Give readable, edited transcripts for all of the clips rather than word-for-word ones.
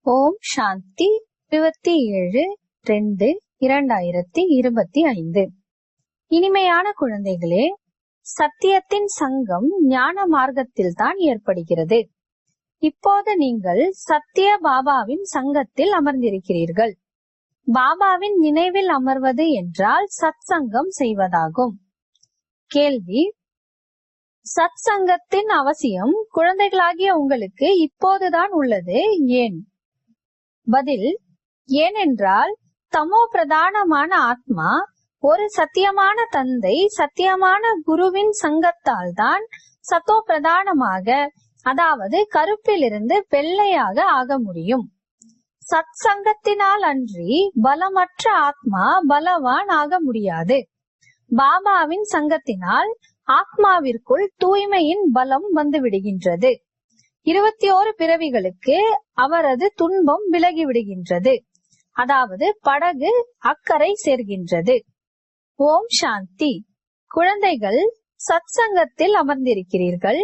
ஓம் சாந்தி 27/2/2025. இனிமையான குழந்தைகளே, சத்தியத்தின் சங்கம் ஞான மார்க்கத்தில் தான் ஏற்படுகிறது. இப்போது நீங்கள் சத்திய பாபாவின் சங்கத்தில் அமர்ந்திருக்கிறீர்கள். பாபாவின் நினைவில் அமர்வது என்றால் சத் சங்கம் செய்வதாகும். கேள்வி: சத் சங்கத்தின் அவசியம் குழந்தைகளாகிய உங்களுக்கு இப்போதுதான் உள்ளது, ஏன்? பதில்: ஏனென்றால் தமோ பிரதானமான ஆத்மா ஒரு சத்தியமான தந்தை, சத்தியமான குருவின் சங்கத்தால் தான் சத்தோ பிரதானமாக, அதாவது கருப்பிலிருந்து வெள்ளையாக ஆக முடியும். சத் சங்கத்தினால் அன்றி பலமற்ற ஆத்மா பலவான் ஆக முடியாது. பாபாவின் சங்கத்தினால் ஆத்மாவிற்குள் தூய்மையின் பலம் வந்து விடுகின்றது. 21 பிறவிகளுக்கு அவரது துன்பம் விலகி விடுகின்றது. அதாவது படகு அக்கறை சேர்கின்றது. ஓம் சாந்தி. குழந்தைகள் சத் சங்கத்தில் அமர்ந்திருக்கிறீர்கள்.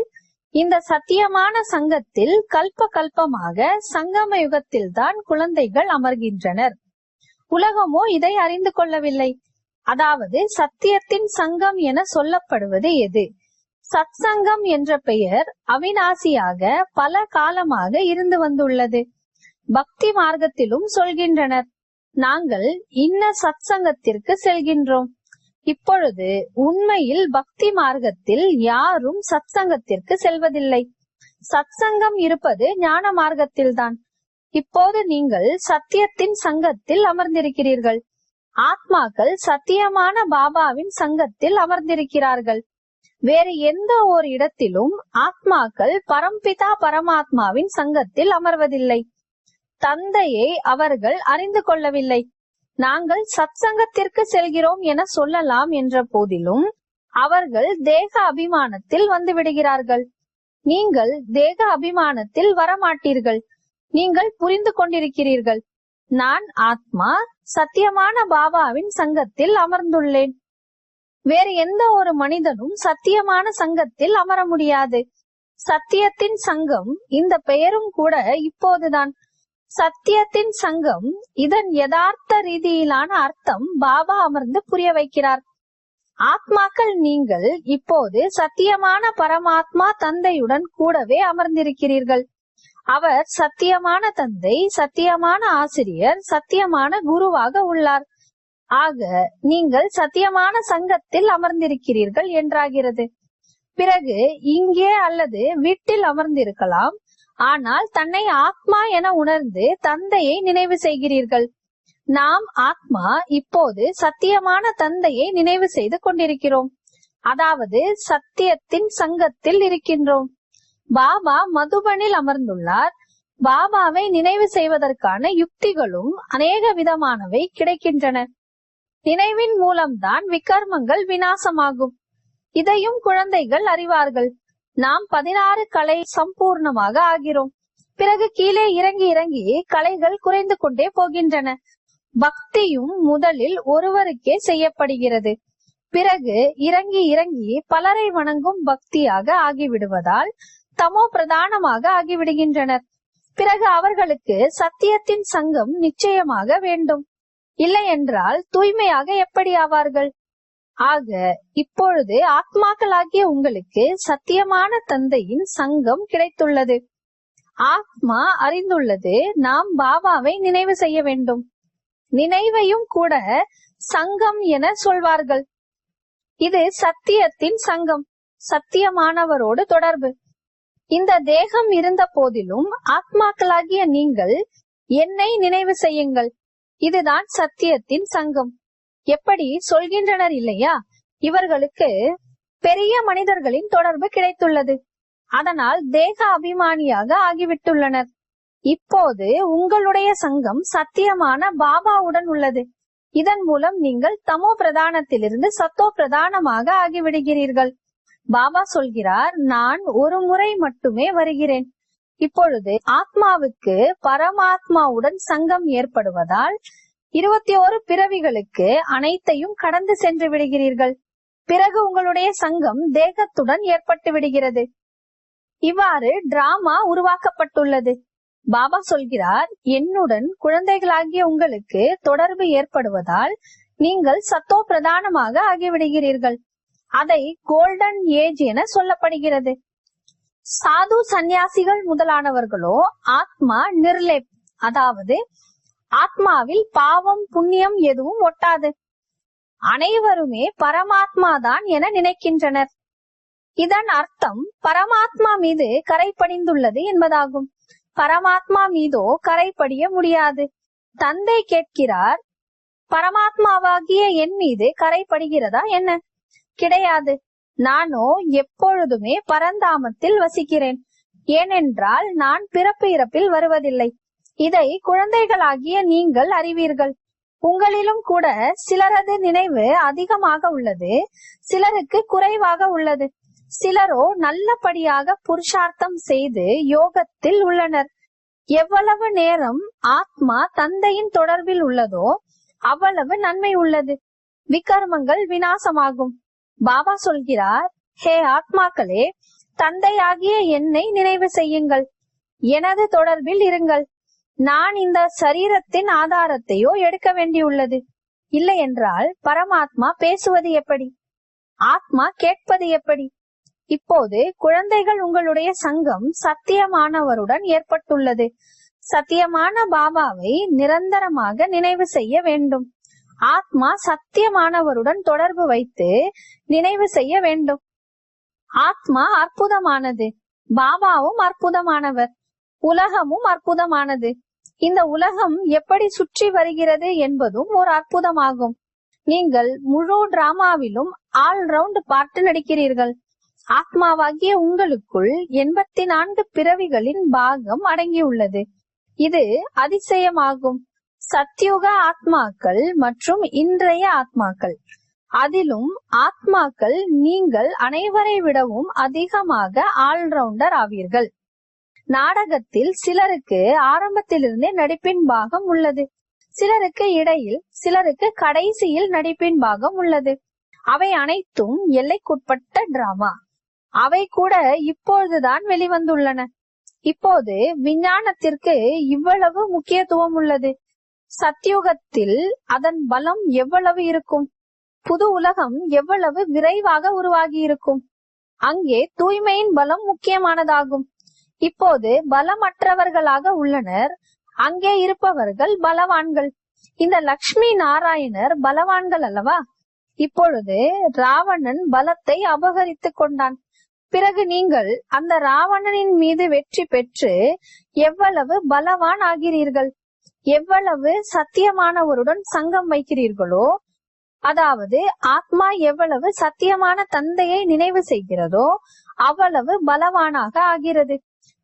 இந்த சத்தியமான சங்கத்தில் கல்ப கல்பமாக சங்கம யுகத்தில் தான் குழந்தைகள் அமர்கின்றனர். உலகமோ இதை அறிந்து கொள்ளவில்லை. அதாவது சத்தியத்தின் சங்கம் என சொல்லப்படுவது எது? சத் சங்கம் என்ற பெயர் அவிநாசியாக பல காலமாக இருந்து வந்துள்ளது. பக்தி மார்க்கத்திலும் சொல்கின்றனர், நாங்கள் இன்ன சத் சங்கத்திற்கு செல்கின்றோம். இப்பொழுது உண்மையில் பக்தி மார்க்கத்தில் யாரும் சத் சங்கத்திற்கு செல்வதில்லை. சத் சங்கம் இருப்பது ஞான மார்க்கத்தில்தான். இப்போது நீங்கள் சத்தியத்தின் சங்கத்தில் அமர்ந்திருக்கிறீர்கள். ஆத்மாக்கள் சத்தியமான பாபாவின் சங்கத்தில் அமர்ந்திருக்கிறார்கள். வேறு எந்த ஒரு இடத்திலும் ஆத்மாக்கள் பரம்பிதா பரமாத்மாவின் சங்கத்தில் அமர்வதில்லை. தந்தையை அவர்கள் அறிந்து கொள்ளவில்லை. நாங்கள் சத் சங்கத்திற்கு செல்கிறோம் என சொல்லலாம் என்ற போதிலும் அவர்கள் தேக அபிமானத்தில் வந்து விடுகிறார்கள். நீங்கள் தேக அபிமானத்தில் வரமாட்டீர்கள். நீங்கள் புரிந்து கொண்டிருக்கிறீர்கள், நான் ஆத்மா சத்தியமான பாபாவின் சங்கத்தில் அமர்ந்துள்ளேன். வேறு எந்த ஒரு மனிதனும் சத்தியமான சங்கத்தில் அமர முடியாது. சத்தியத்தின் சங்கம் இந்த பெயரும் கூட இப்போதுதான். சத்தியத்தின் சங்கம், இதன் யதார்த்த ரீதியிலான அர்த்தம் பாபா அமர்ந்து புரிய வைக்கிறார். ஆத்மாக்கள் நீங்கள் இப்போது சத்தியமான பரமாத்மா தந்தையுடன் கூடவே அமர்ந்திருக்கிறீர்கள். அவர் சத்தியமான தந்தை, சத்தியமான ஆசிரியர், சத்தியமான குருவாக உள்ளார். ஆக நீங்கள் சத்தியமான சங்கத்தில் அமர்ந்திருக்கிறீர்கள் என்றாகிறது. பிறகு இங்கே அல்லது வீட்டில் அமர்ந்திருக்கலாம். ஆனால் தன்னை ஆத்மா என உணர்ந்து தந்தையை நினைவு செய்கிறீர்கள். நாம் ஆத்மா இப்போது சத்தியமான தந்தையை நினைவு செய்து கொண்டிருக்கிறோம். அதாவது சத்தியத்தின் சங்கத்தில் இருக்கின்றோம். பாபா மதுபனில் அமர்ந்துள்ளார். பாபாவை நினைவு செய்வதற்கான யுக்திகளும் அநேக விதமானவை கிடைக்கின்றன. நினைவின் மூலம்தான் விகர்மங்கள் விநாசமாகும். இதையும் குழந்தைகள் அறிவார்கள். நாம் 16 கலை சம்பூர்ணமாக ஆகிறோம். பிறகு கீழே இறங்கி இறங்கி கலைகள் குறைந்து கொண்டே போகின்றன. பக்தியும் முதலில் ஒருவருக்கே செய்யப்படுகிறது. பிறகு இறங்கி இறங்கி பலரை வணங்கும் பக்தியாக ஆகிவிடுவதால் தமோ பிரதானமாக ஆகிவிடுகின்றனர். பிறகு அவர்களுக்கு சத்தியத்தின் சங்கம் நிச்சயமாக வேண்டும். இல்லை என்றால் தூய்மையாக எப்படி ஆவார்கள்? ஆக இப்பொழுது ஆத்மாக்களாகிய உங்களுக்கு சத்தியமான தந்தையின் சங்கம் கிடைத்துள்ளது. ஆத்மா அறிந்துள்ளது, நாம் பாபாவை நினைவு செய்ய வேண்டும். நினைவையும் கூட சங்கம் என சொல்வார்கள். இது சத்தியத்தின் சங்கம், சத்தியமானவரோடு தொடர்பு. இந்த தேகம் இருந்த போதிலும் ஆத்மாக்களாகிய நீங்கள் என்னை நினைவு செய்யுங்கள். இதுதான் சத்தியத்தின் சங்கம். எப்படி சொல்கின்றனர் இல்லையா? இவர்களுக்கு பெரிய மனிதர்களின் தொடர்பு கிடைத்துள்ளது. அதனால் தேக அபிமானியாக ஆகிவிட்டுள்ளனர். இப்போது உங்களுடைய சங்கம் சத்தியமான பாபாவுடன் உள்ளது. இதன் மூலம் நீங்கள் தமோ பிரதானத்திலிருந்து சத்தோ பிரதானமாக ஆகிவிடுகிறீர்கள். பாபா சொல்கிறார், நான் ஒரு முறை மட்டுமே வருகிறேன். இப்பொழுது ஆத்மாவுக்கு பரமாத்மாவுடன் சங்கம் ஏற்படுவதால் 21 பிறவிகளுக்கு அனைத்தையும் கடந்து சென்று விடுகிறீர்கள். பிறகு உங்களுடைய சங்கம் தேகத்துடன் ஏற்பட்டு விடுகிறது. இவ்வாறு டிராமா உருவாக்கப்பட்டுள்ளது. பாபா சொல்கிறார், என்னுடன் குழந்தைகளாகிய உங்களுக்கு தொடர்பு ஏற்படுவதால் நீங்கள் சத்தோ பிரதானமாக ஆகிவிடுகிறீர்கள். அதை கோல்டன் ஏஜ் என சொல்லப்படுகிறது. சாது சந்நியாசிகள் முதலானவர்களோ ஆத்மா நிர்லேப், அதாவது ஆத்மாவில் பாவம் புண்ணியம் எதுவும் ஒட்டாது, அனைவருமே பரமாத்மா தான் என நினைக்கின்றனர். இதன் அர்த்தம் பரமாத்மா மீது கரை படிந்துள்ளது என்பதாகும். பரமாத்மா மீதோ கரை படிய முடியாது. தந்தை கேட்கிறார், பரமாத்மாவாகிய என் மீது கரை படுகிறதா என்ன? கிடையாது. நானோ எப்பொழுதுமே பரந்தாமத்தில் வசிக்கிறேன். ஏனென்றால் நான் பிறப்பு இறப்பில் வருவதில்லை. இதை குழந்தைகளாகிய நீங்கள் அறிவீர்கள். உங்களிலும் கூட சிலரது நினைவு அதிகமாக உள்ளது, சிலருக்கு குறைவாக உள்ளது. சிலரோ நல்லபடியாக புருஷார்த்தம் செய்து யோகத்தில் உள்ளனர். எவ்வளவு நேரம் ஆத்மா தந்தையின் தொடர்பில் உள்ளதோ அவ்வளவு நன்மை உள்ளது. விகர்மங்கள் விநாசமாகும். பாபா சொல்கிறார், ஹே ஆத்மாக்களே, தந்தையாகிய என்னை நினைவு செய்யுங்கள், எனது தொடர்பில் இருங்கள். நான் இந்த சரீரத்தின் ஆதாரத்தையோ எடுக்க வேண்டியுள்ளது. இல்லை என்றால் பரமாத்மா பேசுவது எப்படி? ஆத்மா கேட்பது எப்படி? இப்போது குழந்தைகள், உங்களுடைய சங்கம் சத்தியமானவருடன் ஏற்பட்டுள்ளது. சத்தியமான பாபாவை நிரந்தரமாக நினைவு செய்ய வேண்டும். ஆத்மா சத்தியமானவருடன் தொடர்பு வைத்து நினைவு செய்ய வேண்டும். ஆத்மா அற்புதமானது, பாபாவும் அற்புதமானவர், உலகமும் அற்புதமானது. இந்த உலகம் எப்படி சுற்றி வருகிறது என்பதும் ஒரு அற்புதமாகும். நீங்கள் முழு டிராமாவிலும் ஆல்ரவுண்ட் பார்ட் நடிக்கிறீர்கள். ஆத்மாவாகிய உங்களுக்குள் 84 பிறவிகளின் பாகம் அடங்கியுள்ளது. இது அதிசயமாகும். சத்யுக ஆத்மாக்கள் மற்றும் இன்றைய ஆத்மாக்கள், அதிலும் ஆத்மாக்கள் நீங்கள் அனைவரை விடவும் அதிகமாக ஆல்ரவுண்டர் ஆவீர்கள். நாடகத்தில் சிலருக்கு ஆரம்பத்திலிருந்தே நடிப்பின் பாகம் உள்ளது, சிலருக்கு இடையில், சிலருக்கு கடைசியில் நடிப்பின் பாகம் உள்ளது. அவை அனைத்தும் எல்லைக்குட்பட்ட டிராமா. அவை கூட இப்பொழுதுதான் வெளிவந்துள்ளன. இப்போது விஞ்ஞானத்திற்கு இவ்வளவு முக்கியத்துவம் உள்ளது. சத்யுகத்தில் அதன் பலம் எவ்வளவு இருக்கும்? புது உலகம் எவ்வளவு விரைவாக உருவாகி இருக்கும்? அங்கே தூய்மையின் பலம் முக்கியமானதாகும். இப்போது பலமற்றவர்களாக உள்ளனர், அங்கே இருப்பவர்கள் பலவான்கள். இந்த லக்ஷ்மி நாராயணர் பலவான்கள் அல்லவா? இப்பொழுது ராவணன் பலத்தை அபகரித்து கொண்டான். பிறகு நீங்கள் அந்த ராவணனின் மீது வெற்றி பெற்று எவ்வளவு பலவான் ஆகிறீர்கள். எவ்வளவு சத்தியமானவருடன் சங்கம் வைக்கிறீர்களோ, அதாவது ஆத்மா எவ்வளவு சத்தியமான தந்தையை நினைவு செய்கிறதோ அவ்வளவு பலவானாக ஆகிறது.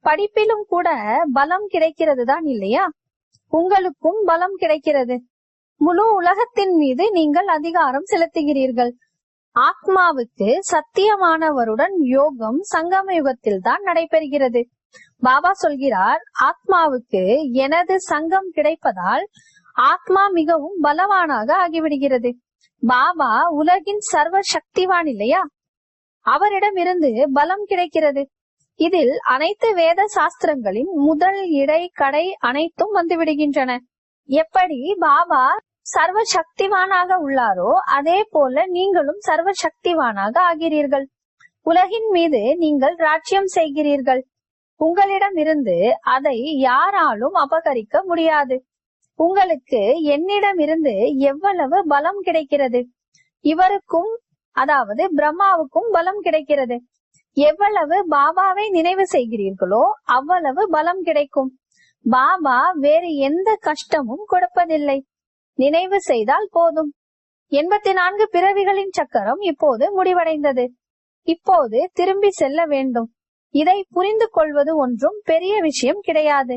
படிப்பிலும் கூட பலம் கிடைக்கிறது தான் இல்லையா? உங்களுக்கும் பலம் கிடைக்கிறது. முழு உலகத்தின் மீது நீங்கள் அதிகாரம் செலுத்துகிறீர்கள். ஆத்மாவுக்கு சத்தியமானவருடன் யோகம் சங்கம யுகத்தில் தான் நடைபெறுகிறது. பாபா சொல்கிறார், ஆத்மாவுக்கு எனது சங்கம் கிடைப்பதால் ஆத்மா மிகவும் பலவானாக ஆகிவிடுகிறது. பாபா உலகின் சர்வ சக்திவான் இல்லையா? அவரிடம் இருந்து பலம் கிடைக்கிறது. இதில் அனைத்து வேத சாஸ்திரங்களின் முதல், இடை, கடை அனைத்தும் வந்துவிடுகின்றன. எப்படி பாபா சர்வ சக்திவானாக உள்ளாரோ அதே போல நீங்களும் சர்வ சக்திவானாக ஆகிறீர்கள். உலகின் மீது நீங்கள் ராஜ்யம் செய்கிறீர்கள். உங்களிடம் இருந்து அதை யாராலும் அபகரிக்க முடியாது. உங்களுக்கு என்னிடம் இருந்து எவ்வளவு பலம் கிடைக்கிறது? இவருக்கும், அதாவது பிரம்மாவுக்கும் பலம் கிடைக்கிறது. எவ்வளவு பாபாவை நினைவு செய்கிறீர்களோ அவ்வளவு பலம் கிடைக்கும். பாபா வேறு எந்த கஷ்டமும் கொடுப்பதில்லை. நினைவு செய்தால் போதும். 84 பிறவிகளின் சக்கரம் இப்போது முடிவடைந்தது. இப்போது திரும்பி செல்ல வேண்டும். இதை புரிந்து கொள்வது ஒன்றும் பெரிய விஷயம் கிடையாது.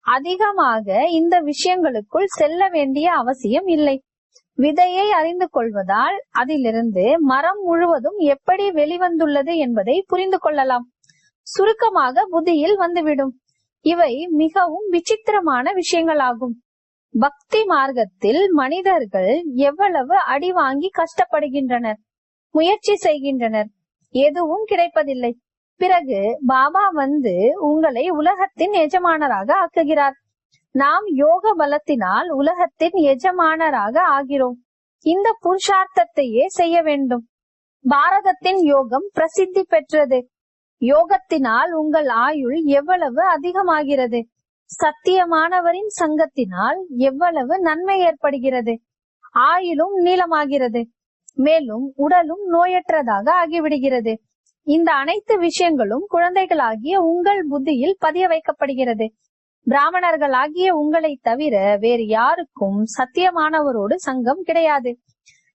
அதிகமாக இந்த விஷயங்களுக்குள் செல்ல வேண்டிய அவசியம் இல்லை. விதையை அறிந்து கொள்வதால் அதிலிருந்து மரம் முழுவதும் எப்படி வெளிவந்துள்ளது என்பதை புரிந்து கொள்ளலாம். சுருக்கமாக புத்தியில் வந்துவிடும். இவை மிகவும் விசித்திரமான விஷயங்களாகும். பக்தி மார்க்கத்தில் மனிதர்கள் எவ்வளவு அடி வாங்கி கஷ்டப்படுகின்றனர், முயற்சி செய்கின்றனர், எதுவும் கிடைப்பதில்லை. பிறகு பாபா வந்து உங்களை உலகத்தின் எஜமானராக ஆக்குகிறார். நாம் யோக பலத்தினால் உலகத்தின் எஜமானராக ஆகிறோம். இந்த புருஷார்த்தத்தையே செய்ய வேண்டும். பாரதத்தின் யோகம் பிரசித்தி பெற்றது. யோகத்தினால் உங்கள் ஆயுள் எவ்வளவு அதிகமாகிறது. சத்தியமானவரின் சங்கத்தினால் எவ்வளவு நன்மை ஏற்படுகிறது. ஆயுளும் நீளமாகிறது. மேலும் உடலும் நோயற்றதாக ஆகிவிடுகிறது. இந்த அனைத்து விஷயங்களும் குழந்தைகளாகிய உங்கள் புத்தியில் பதிய வைக்கப்படுகிறது. பிராமணர்களாகிய உங்களை தவிர வேறு யாருக்கும் சத்தியமானவரோடு சங்கம் கிடையாது.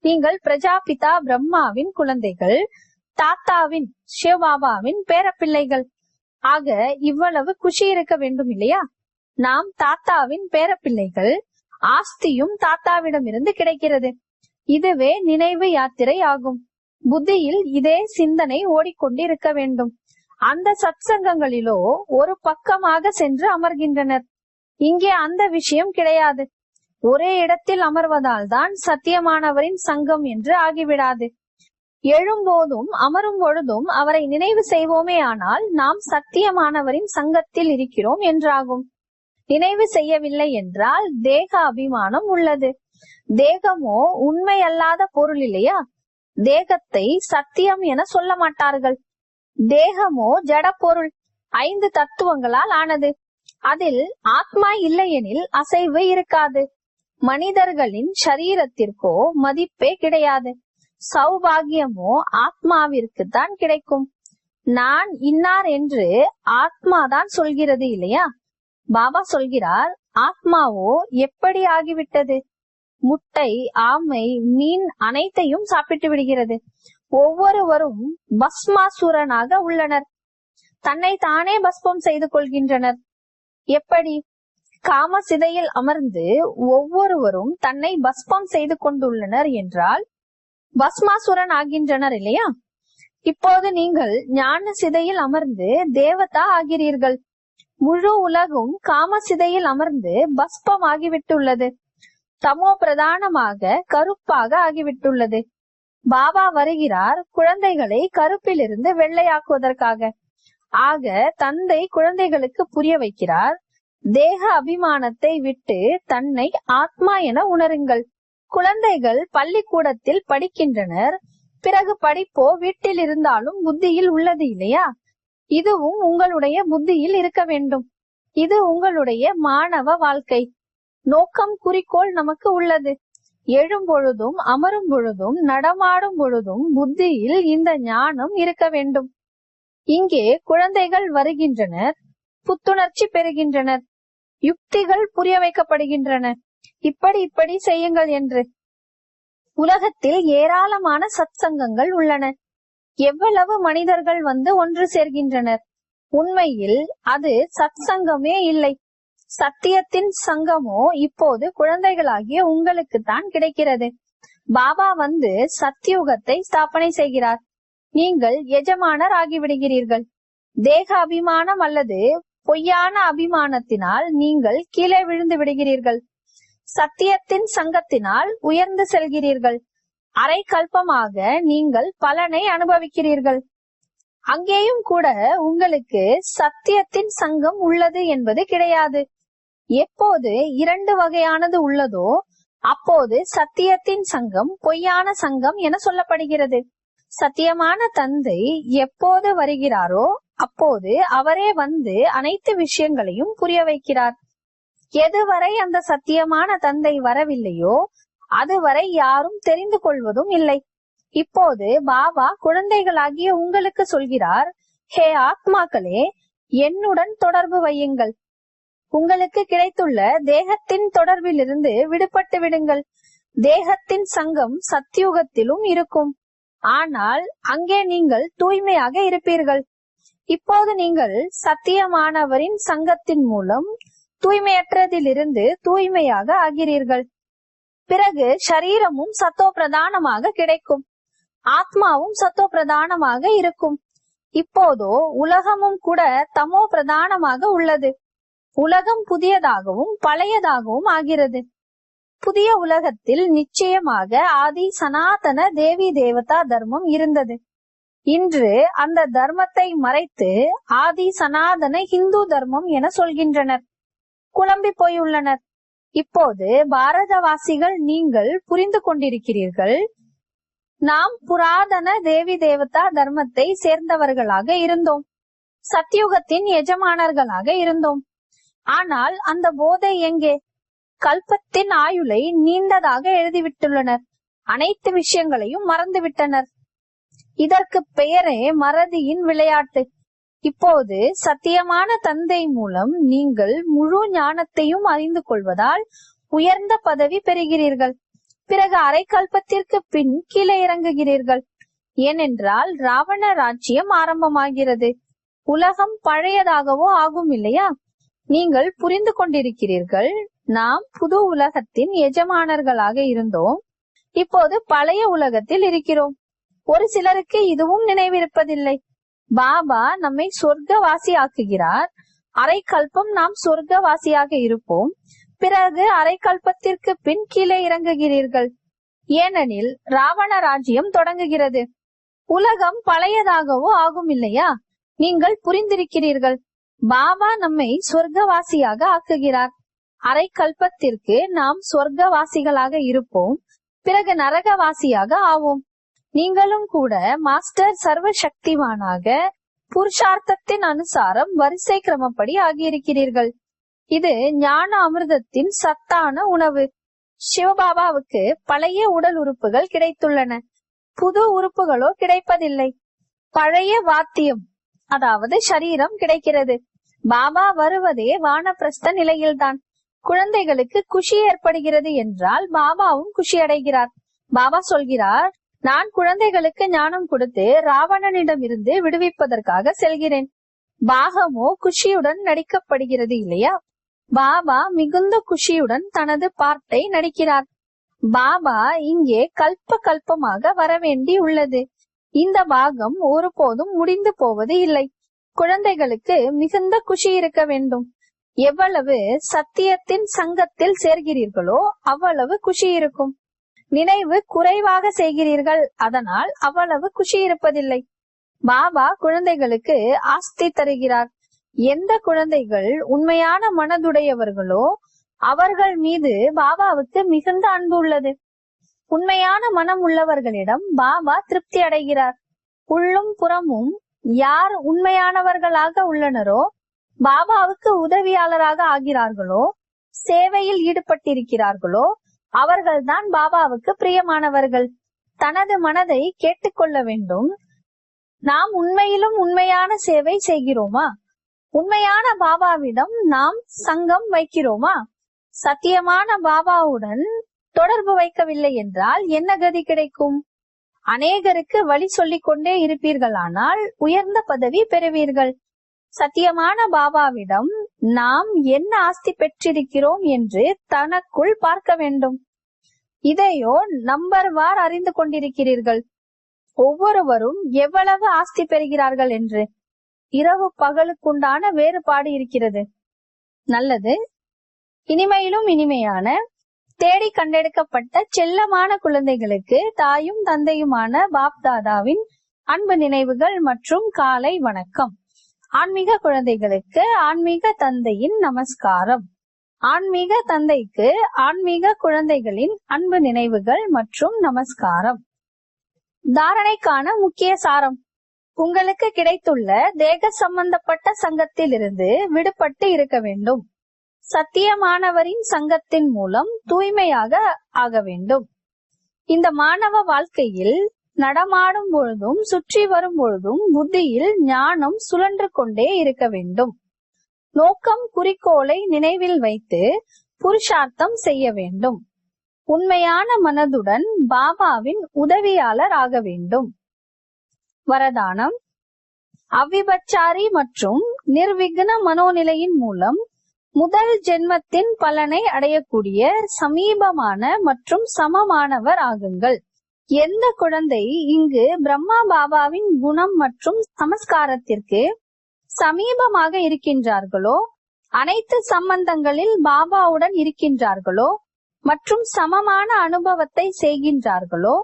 நீங்கள் பிரஜாபிதா பிரம்மாவின் குழந்தைகள், தாத்தாவின் சிவபாபாவின் பேரப்பிள்ளைகள். ஆக இவ்வளவு குஷி இருக்க வேண்டும் இல்லையா? நாம் தாத்தாவின் பேரப்பிள்ளைகள். ஆஸ்தியும் தாத்தாவிடமிருந்து கிடைக்கிறது. இதுவே நினைவு யாத்திரை ஆகும். புத்தியில் இதே சிந்தனை ஓடிக்கொண்டிருக்க வேண்டும். அந்த சத்சங்கங்களிலோ ஒரு பக்கமாக சென்று அமர்கின்றனர். இங்கே அந்த விஷயம் கிடையாது. ஒரே இடத்தில் அமர்வதால் தான் சத்தியமானவரின் சங்கம் என்று ஆகிவிடாது. எழும்போதும் அமரும் பொழுதும் அவரை நினைவு செய்வோமே ஆனால் நாம் சத்தியமானவரின் சங்கத்தில் இருக்கிறோம் என்றாகும். நினைவு செய்யவில்லை என்றால் தேக அபிமானம் உள்ளது. தேகமோ உண்மை அல்லாத பொருள் இல்லையா? தேகத்தை சத்தியம் என சொல்ல மாட்டார்கள். தேகமோ ஜட பொருள், 5 தத்துவங்களால் ஆனது. அதில் ஆத்மா இல்லையெனில் அசைவு இருக்காது. மனிதர்களின் சரீரத்திற்கோ மதிப்பே கிடையாது. சௌபாகியமோ ஆத்மாவிற்கு தான் கிடைக்கும். நான் இன்னார் என்று ஆத்மாதான் சொல்கிறது இல்லையா? பாபா சொல்கிறார், ஆத்மாவோ எப்படி ஆகிவிட்டது? முட்டை, ஆமை, மீன் அனைத்தையும் சாப்பிட்டு விடுகிறது. ஒவ்வொருவரும் பஸ்மாசுரனாக உள்ளனர். தன்னை தானே பஸ்பம் செய்து கொள்கின்றனர். எப்படி? காம சிதையில் அமர்ந்து ஒவ்வொருவரும் தன்னை பஸ்பம் செய்து கொண்டுள்ளனர் என்றால் பஸ்மாசுரன் ஆகின்றனர் இல்லையா? இப்போது நீங்கள் ஞான சிதையில் அமர்ந்து தேவதா ஆகிறீர்கள். முழு உலகும் காம சிதையில் அமர்ந்து பஸ்பம் ஆகிவிட்டுள்ளது. தமோ பிரதானமாக கருப்பாக ஆகிவிட்டுள்ளது. பாபா வருகிறார் குழந்தைகளை கருப்பிலிருந்து வெள்ளையாக்குவதற்காக. ஆக தந்தை குழந்தைகளுக்கு புரிய வைக்கிறார், தேக அபிமானத்தை விட்டு தன்னை ஆத்மா என உணருங்கள். குழந்தைகள் பள்ளிக்கூடத்தில் படிக்கின்றனர். பிறகு படிப்போ வீட்டில் இருந்தாலும் புத்தியில் உள்ளது இல்லையா? இதுவும் உங்களுடைய புத்தியில் இருக்க வேண்டும். இது உங்களுடைய மாணவ வாழ்க்கை. நோக்கம், குறிக்கோள் நமக்கு உள்ளது. எழும் பொழுதும் அமரும் பொழுதும் நடமாடும் பொழுதும் புத்தியில் இந்த ஞானம் இருக்க வேண்டும். இங்கே குழந்தைகள் வருகின்றனர், புத்துணர்ச்சி பெறுகின்றனர், யுக்திகள் புரிய வைக்கப்படுகின்றன. இப்படி செய்யுங்கள் என்று. உலகத்தில் ஏராளமான சத்சங்கங்கள் உள்ளன. எவ்வளவு மனிதர்கள் வந்து ஒன்று சேர்கின்றனர். உண்மையில் அது சத்சங்கமே இல்லை. சத்தியத்தின் சங்கமோ இப்போது குழந்தைகளாகிய உங்களுக்கு தான் கிடைக்கிறது. பாபா வந்து சத்தியுகத்தை ஸ்தாபனை செய்கிறார். நீங்கள் எஜமானர் ஆகிவிடுகிறீர்கள். தேக அபிமானம் அல்லது பொய்யான அபிமானத்தினால் நீங்கள் கீழே விழுந்து விடுகிறீர்கள். சத்தியத்தின் சங்கத்தினால் உயர்ந்து செல்கிறீர்கள். அரை கல்பமாக நீங்கள் பலனை அனுபவிக்கிறீர்கள். அங்கேயும் கூட உங்களுக்கு சத்தியத்தின் சங்கம் உள்ளது என்பது கிடையாது. எப்போது 2 வகையானது உள்ளதோ அப்போது சத்தியத்தின் சங்கம் பொய்யான சங்கம் என சொல்லப்படுகிறது. சத்தியமான தந்தை எப்போது வருகிறாரோ அப்போது அவரே வந்து அனைத்து விஷயங்களையும் புரிய வைக்கிறார். எதுவரை அந்த சத்தியமான தந்தை வரவில்லையோ அதுவரை யாரும் தெரிந்து கொள்வதும் இல்லை. இப்போது பாபா குழந்தைகளாகிய உங்களுக்கு சொல்கிறார், ஹே ஆத்மாக்களே, என்னுடன் தொடர்பு வையுங்கள். உங்களுக்கு கிடைத்துள்ள தேகத்தின் தொடர்பிலிருந்து விடுபட்டு விடுங்கள். தேகத்தின் சங்கம் சத்தியுகத்திலும் இருக்கும். ஆனால் அங்கே நீங்கள் தூய்மையாக இருப்பீர்கள். இப்போது நீங்கள் சத்தியமானவரின் சங்கத்தின் மூலம் தூய்மையற்றதிலிருந்து தூய்மையாக ஆகிறீர்கள். பிறகு சரீரமும் சத்தோ பிரதானமாக கிடைக்கும். ஆத்மாவும் சத்தோ பிரதானமாக இருக்கும். இப்போதோ உலகமும் கூட தமோ பிரதானமாக உள்ளது. உலகம் புதியதாகவும் பழையதாகவும் ஆகிறது. புதிய உலகத்தில் நிச்சயமாக ஆதி சனாதன தேவி தேவதா தர்மம் இருந்தது. இன்று அந்த தர்மத்தை மறைத்து ஆதி சனாதன இந்து தர்மம் என சொல்கின்றனர். குழம்பி போயுள்ளனர். இப்போது பாரதவாசிகள் நீங்கள் புரிந்து கொண்டிருக்கிறீர்கள். நாம் புராதன தேவி தேவதா தர்மத்தை சேர்ந்தவர்களாக இருந்தோம். சத்யுகத்தின் எஜமானர்களாக இருந்தோம். ஆனால் அந்த போதை எங்கே? கல்பத்தின் ஆயுளை நீண்டதாக எழுதிவிட்டுள்ளனர். அனைத்து விஷயங்களையும் மறந்துவிட்டனர். இதற்கு பெயரே மறதியின் விளையாட்டு. இப்போது சத்தியமான தந்தை மூலம் நீங்கள் முழு ஞானத்தையும் அறிந்து கொள்வதால் உயர்ந்த பதவி பெறுகிறீர்கள். பிறகு அரை கல்பத்திற்கு பின் கீழே இறங்குகிறீர்கள். ஏனென்றால் ராவண ராஜ்யம் ஆரம்பமாகிறது. உலகம் பழையதாகவோ ஆகும் இல்லையா? நீங்கள் புரிந்து கொண்டிருக்கிறீர்கள். நாம் புது உலகத்தின் எஜமானர்களாக இருந்தோம். இப்போது பழைய உலகத்தில் இருக்கிறோம். ஒரு சிலருக்கு இதுவும் நினைவிருப்பதில்லை. பாபா நம்மை சொர்க்கவாசி ஆக்குகிறார். அரை கல்பம் நாம் சொர்க்கவாசியாக இருப்போம். பிறகு அரை கல்பத்திற்கு பின் கீழே இறங்குகிறீர்கள். ஏனெனில் ராவண ராஜ்யம் தொடங்குகிறது. உலகம் பழையதாகவோ ஆகும் இல்லையா? நீங்கள் புரிந்திருக்கிறீர்கள். பாபா நம்மை சொர்க்கவாசியாக ஆக்குகிறார். அரை கல்பத்திற்கு நாம் சொர்க்கவாசிகளாக இருப்போம். பிறகு நரகவாசியாக ஆவோம். நீங்களும் கூட மாஸ்டர் சர்வ சக்திவானாக புருஷார்த்தத்தின் அனுசாரம் வரிசை கிரமப்படி ஆகியிருக்கிறீர்கள். இது ஞான அமிர்தத்தின் சத்தான உணவு. சிவபாபாவுக்கு பழைய உடல் உறுப்புகள் கிடைத்துள்ளன. புது உறுப்புகளோ கிடைப்பதில்லை. பழைய வாத்தியம் அதாவது சரீரம் கிடைக்கிறது. பாபா வருவதே வானப்பிரஸ்த நிலையில்தான். குழந்தைகளுக்கு குஷி ஏற்படுகிறது என்றால் பாபாவும் குஷி அடைகிறார். பாபா சொல்கிறார், நான் குழந்தைகளுக்கு ஞானம் கொடுத்து ராவணனிடம் இருந்து விடுவிப்பதற்காக செல்கிறேன். பாகமோ குஷியுடன் நடிக்கப்படுகிறது இல்லையா? பாபா மிகுந்த குஷியுடன் தனது பார்ட்டை நடிக்கிறார். பாபா இங்கே கல்ப கல்பமாக வரவேண்டி உள்ளது. இந்த பாகம் ஒருபோதும் முடிந்து போவது இல்லை. குழந்தைகளுக்கு மிகுந்த குஷி இருக்க வேண்டும். எவ்வளவு சத்தியத்தின் சங்கத்தில் சேர்கிறீர்களோ அவ்வளவு குஷி இருக்கும். நினைவு குறைவாக செய்கிறீர்கள், அதனால் அவ்வளவு குஷி இருப்பதில்லை. பாபா குழந்தைகளுக்கு ஆஸ்தி தருகிறார். எந்த குழந்தைகள் உண்மையான மனதுடையவர்களோ அவர்கள் மீது பாபாவுக்கு மிகுந்த அன்பு உள்ளது. உண்மையான மனம் உள்ளவர்களிடம் பாபா திருப்தி அடைகிறார். உள்ளும் புறமும் யார் உண்மையானவர்களாக உள்ளனரோ, பாபாவுக்கு உதவியாளராக ஆகிறார்களோ, சேவையில் ஈடுபட்டிருக்கிறார்களோ, அவர்கள்தான் பாபாவுக்கு பிரியமானவர்கள். தனது மனதை கேட்டுக்கொள்ள வேண்டும். நாம் உண்மையிலும் உண்மையான சேவை செய்கிறோமா? உண்மையான பாபாவிடம் நாம் சங்கம் வைக்கிறோமா? சத்தியமான பாபாவுடன் தொடர்பு வைக்கவில்லை என்றால் என்ன கதி கிடைக்கும்? அநேகருக்கு வழி சொல்லிக் கொண்டே இருப்பீர்களானால் உயர்ந்த பதவி பெறுவீர்கள். சத்தியமான பாபாவிடம் நாம் என்ன ஆஸ்தி பெற்றிருக்கிறோம் என்று தனக்குள் பார்க்க வேண்டும். இதையோ நம்பர்வார் அறிந்து கொண்டிருக்கிறீர்கள். ஒவ்வொருவரும் எவ்வளவு ஆஸ்தி பெறுகிறார்கள் என்று. இரவு பகலுக்குண்டான வேறுபாடு இருக்கிறது. நல்லது. இனிமையிலும் இனிமையான தேடி கண்டெடுக்கப்பட்ட செல்லமான குழந்தைகளுக்கு தாயும் தந்தையுமான பாப் தாதாவின் அன்பு நினைவுகள் மற்றும் காலை வணக்கம். ஆன்மீக குழந்தைகளுக்கு ஆன்மீக தந்தையின் நமஸ்காரம். ஆன்மீக தந்தைக்கு ஆன்மீக குழந்தைகளின் அன்பு நினைவுகள் மற்றும் நமஸ்காரம். தாரணைக்கான முக்கிய சாரம். உங்களுக்கு கிடைத்துள்ள தேக சம்பந்தப்பட்ட சங்கத்தில் இருந்து விடுபட்டு இருக்க வேண்டும். சத்தியமானவரின் சங்கத்தின் மூலம் தூய்மையாக ஆக வேண்டும். இந்த மாணவ வாழ்க்கையில் நடமாடும் பொழுதும் சுற்றி வரும் பொழுதும் புத்தியில் ஞானம் சுழன்று கொண்டே இருக்க வேண்டும். நோக்கம் குறிக்கோளை நினைவில் வைத்து புருஷார்த்தம் செய்ய வேண்டும். உண்மையான மனதுடன் பாபாவின் உதவியாளர் ஆக வேண்டும். வரதானம். அவ்விபச்சாரி மற்றும் நிர்விக்ன மனோநிலையின் மூலம் முதல் ஜென்மத்தின் பலனை அடையக்கூடிய சமீபமான மற்றும் சமமானவர் ஆகுங்கள். எந்த குழந்தை இங்கு பிரம்மா பாபாவின் குணம் மற்றும் சமஸ்காரத்திற்கு சமீபமாக இருக்கின்றார்களோ, அனைத்து சம்பந்தங்களில் பாபாவுடன் இருக்கின்றார்களோ மற்றும் சமமான அனுபவத்தை செய்கின்றார்களோ,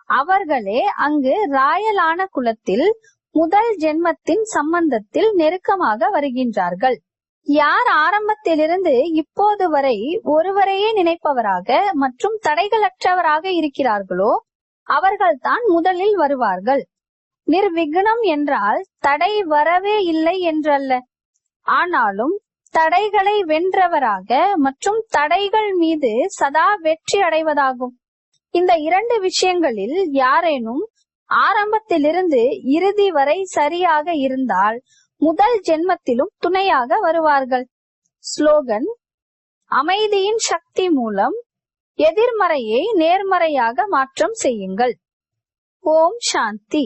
அவர்களே அங்கு ராயலான குலத்தில் முதல் ஜென்மத்தின் சம்பந்தத்தில் நெருக்கமாக வருகின்றார்கள். யார் ஆரம்பத்திலிருந்து இப்போது வரை ஒருவரையே நினைப்பவராக மற்றும் தடைகளற்றவராக இருக்கிறார்களோ அவர்கள்தான் முதலில் வருவார்கள். நிர்விக்னம் என்றால் தடை வரவே இல்லை என்றல்ல, ஆனாலும் தடைகளை வென்றவராக மற்றும் தடைகள் மீது சதா வெற்றி அடைவதாகும். இந்த இரண்டு விஷயங்களில் யாரேனும் ஆரம்பத்திலிருந்து இறுதி வரை சரியாக இருந்தால் முதல் ஜென்மத்திலும் துணையாக வருவார்கள். ஸ்லோகன்: அமைதியின் சக்தி மூலம் எதிர்மறையை நேர்மறையாக மாற்றம் செய்யுங்கள். ஓம் சாந்தி.